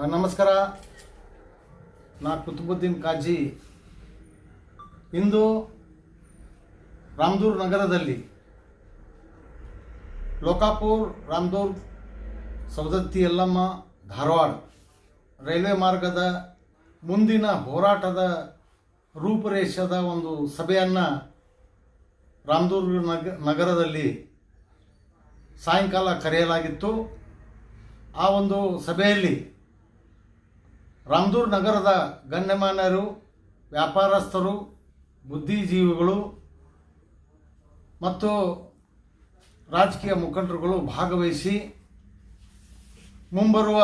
ನಮಸ್ಕಾರ. ನಾ ಕುತುಬುದ್ದೀನ್ ಕಾಜಿ. ಇಂದು ರಾಮದುರ್ಗ ನಗರದಲ್ಲಿ ಲೋಕಾಪುರ್, ರಾಮದುರ್ಗ, ಸವದತ್ತಿ, ಯಲ್ಲಮ್ಮ, ಧಾರವಾಡ ರೈಲ್ವೆ ಮಾರ್ಗದ ಮುಂದಿನ ಹೋರಾಟದ ರೂಪುರೇಷದ ಒಂದು ಸಭೆಯನ್ನು ರಾಮದುರ್ಗ ನಗರದಲ್ಲಿ ಸಾಯಂಕಾಲ ಕರೆಯಲಾಗಿತ್ತು. ಆ ಒಂದು ಸಭೆಯಲ್ಲಿ ರಾಮದುರ್ಗ ನಗರದ ಗಣ್ಯಮಾನ್ಯರು, ವ್ಯಾಪಾರಸ್ಥರು, ಬುದ್ಧಿಜೀವಿಗಳು ಮತ್ತು ರಾಜಕೀಯ ಮುಖಂಡರುಗಳು ಭಾಗವಹಿಸಿ ಮುಂಬರುವ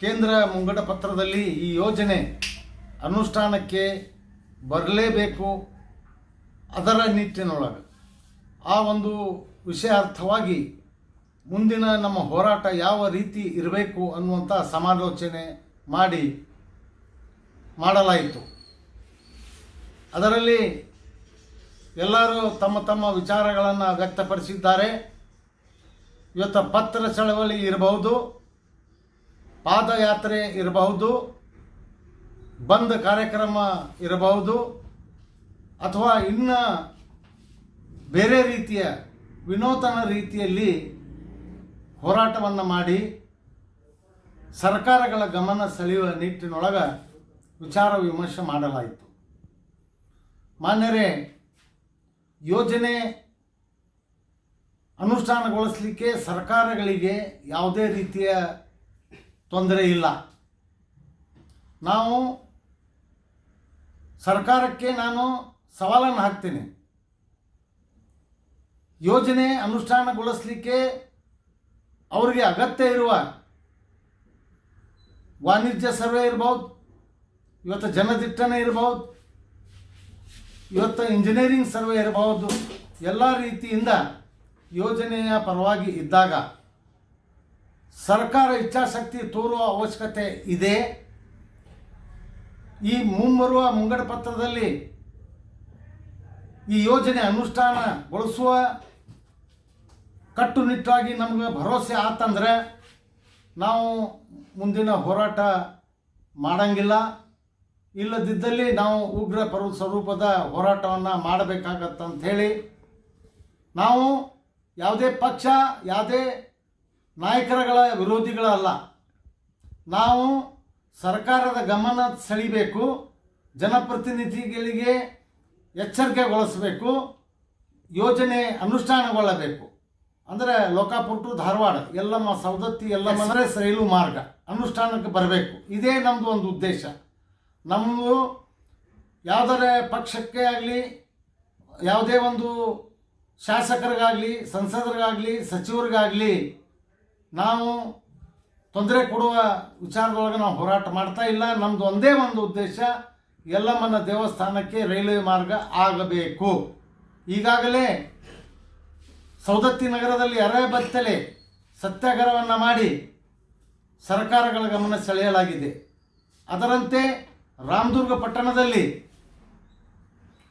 ಕೇಂದ್ರ ಮುಂಗಡ ಪತ್ರದಲ್ಲಿ ಈ ಯೋಜನೆ ಅನುಷ್ಠಾನಕ್ಕೆ ಬರಲೇಬೇಕು, ಅದರ ನಿಟ್ಟಿನೊಳಗೆ ಆ ಒಂದು ವಿಷಯಾರ್ಥವಾಗಿ ಮುಂದಿನ ನಮ್ಮ ಹೋರಾಟ ಯಾವ ರೀತಿ ಇರಬೇಕು ಅನ್ನುವಂಥ ಸಮಾಲೋಚನೆ ಮಾಡಲಾಯಿತು. ಅದರಲ್ಲಿ ಎಲ್ಲರೂ ತಮ್ಮ ತಮ್ಮ ವಿಚಾರಗಳನ್ನು ವ್ಯಕ್ತಪಡಿಸಿದ್ದಾರೆ. ಇವತ್ತು ಪತ್ರ ಚಳವಳಿ ಇರಬಹುದು, ಪಾದಯಾತ್ರೆ ಇರಬಹುದು, ಬಂದ್ ಕಾರ್ಯಕ್ರಮ ಇರಬಹುದು, ಅಥವಾ ಇನ್ನು ಬೇರೆ ರೀತಿಯ ವಿನೂತನ ರೀತಿಯಲ್ಲಿ ಹೋರಾಟವನ್ನು ಮಾಡಿ ಸರ್ಕಾರಗಳ ಗಮನ ಸೆಳೆಯುವ ನಿಟ್ಟಿನೊಳಗೆ ವಿಚಾರ ವಿಮರ್ಶೆ ಮಾಡಲಾಯಿತು. ಮಾನ್ಯರೇ, ಯೋಜನೆ ಅನುಷ್ಠಾನಗೊಳಿಸಲಿಕ್ಕೆ ಸರ್ಕಾರಗಳಿಗೆ ಯಾವುದೇ ರೀತಿಯ ತೊಂದರೆ ಇಲ್ಲ. ನಾವು ಸರ್ಕಾರಕ್ಕೆ ನಾನು ಸವಾಲನ್ನು ಹಾಕ್ತೀನಿ. ಯೋಜನೆ ಅನುಷ್ಠಾನಗೊಳಿಸಲಿಕ್ಕೆ ಅವರಿಗೆ ಅಗತ್ಯ ಇರುವ ವಾಣಿಜ್ಯ ಸರ್ವೆ ಇರ್ಬೋದು, ಇವತ್ತು ಜನದಿಟ್ಟಣೆ ಇರ್ಬೋದು, ಇವತ್ತು ಇಂಜಿನಿಯರಿಂಗ್ ಸರ್ವೆ ಇರಬಹುದು, ಎಲ್ಲ ರೀತಿಯಿಂದ ಯೋಜನೆಯ ಪರವಾಗಿ ಇದ್ದಾಗ ಸರ್ಕಾರ ಇಚ್ಛಾಶಕ್ತಿ ತೋರುವ ಅವಶ್ಯಕತೆ ಇದೆ. ಈ ಮುಂಬರುವ ಮುಂಗಡ ಪತ್ರದಲ್ಲಿ ಈ ಯೋಜನೆ ಅನುಷ್ಠಾನಗೊಳಿಸುವ ಕಟ್ಟುನಿಟ್ಟಾಗಿ ನಮಗೆ ಭರವಸೆ ಆತಂದರೆ ನಾವು ಮುಂದಿನ ಹೋರಾಟ ಮಾಡಂಗಿಲ್ಲ. ಇಲ್ಲದಿದ್ದಲ್ಲಿ ನಾವು ಉಗ್ರ ಸ್ವರೂಪದ ಹೋರಾಟವನ್ನು ಮಾಡಬೇಕಾಗತ್ತಂತ ಹೇಳಿ, ನಾವು ಯಾವುದೇ ಪಕ್ಷ, ಯಾವುದೇ ನಾಯಕರುಗಳ ವಿರೋಧಿಗಳಲ್ಲ. ನಾವು ಸರ್ಕಾರದ ಗಮನ ಸೆಳೀಬೇಕು, ಜನಪ್ರತಿನಿಧಿಗಳಿಗೆ ಎಚ್ಚರಿಕೆಗೊಳಿಸಬೇಕು, ಯೋಜನೆ ಅನುಷ್ಠಾನಗೊಳ್ಳಬೇಕು. ಅಂದರೆ ಲೋಕಾಪುರ್ ಟು ಧಾರವಾಡ, ಯಲ್ಲಮ್ಮ, ಸವದತ್ತಿ, ಯಲ್ಲಮ್ಮ ರೈಲು ಮಾರ್ಗ ಅನುಷ್ಠಾನಕ್ಕೆ ಬರಬೇಕು. ಇದೇ ನಮ್ಮದು ಒಂದು ಉದ್ದೇಶ. ನಮ್ಮದು ಯಾವುದರ ಪಕ್ಷಕ್ಕೆ ಆಗಲಿ, ಯಾವುದೇ ಒಂದು ಶಾಸಕರಿಗಾಗಲಿ, ಸಂಸದರಿಗಾಗಲಿ, ಸಚಿವರಿಗಾಗಲಿ ನಾವು ತೊಂದರೆ ಕೊಡುವ ವಿಚಾರದೊಳಗೆ ನಾವು ಹೋರಾಟ ಮಾಡ್ತಾ ಇಲ್ಲ. ನಮ್ಮದು ಒಂದೇ ಒಂದು ಉದ್ದೇಶ, ಯಲ್ಲಮ್ಮನ ದೇವಸ್ಥಾನಕ್ಕೆ ರೈಲ್ವೆ ಮಾರ್ಗ ಆಗಬೇಕು. ಈಗಾಗಲೇ ಸವದತ್ತಿ ನಗರದಲ್ಲಿ ಅರೆಬತ್ತಲೆ ಸತ್ಯಾಗ್ರಹವನ್ನು ಮಾಡಿ ಸರ್ಕಾರಗಳ ಗಮನ ಸೆಳೆಯಲಾಗಿದೆ. ಅದರಂತೆ ರಾಮದುರ್ಗ ಪಟ್ಟಣದಲ್ಲಿ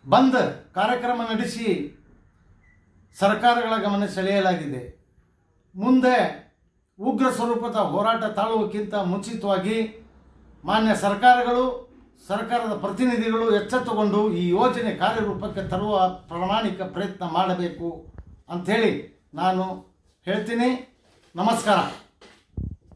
ಬಂದ್ ಕಾರ್ಯಕ್ರಮ ನಡೆಸಿ ಸರ್ಕಾರಗಳ ಗಮನ ಸೆಳೆಯಲಾಗಿದೆ. ಮುಂದೆ ಉಗ್ರ ಸ್ವರೂಪದ ಹೋರಾಟ ತಾಳುವಕ್ಕಿಂತ ಮುಂಚಿತವಾಗಿ ಮಾನ್ಯ ಸರ್ಕಾರಗಳು, ಸರ್ಕಾರದ ಪ್ರತಿನಿಧಿಗಳು ಎಚ್ಚೆತ್ತುಕೊಂಡು ಈ ಯೋಜನೆ ಕಾರ್ಯರೂಪಕ್ಕೆ ತರುವ ಪ್ರಾಮಾಣಿಕ ಪ್ರಯತ್ನ ಮಾಡಬೇಕು ಅಂಥೇಳಿ ನಾನು ಹೇಳ್ತೀನಿ. ನಮಸ್ಕಾರ.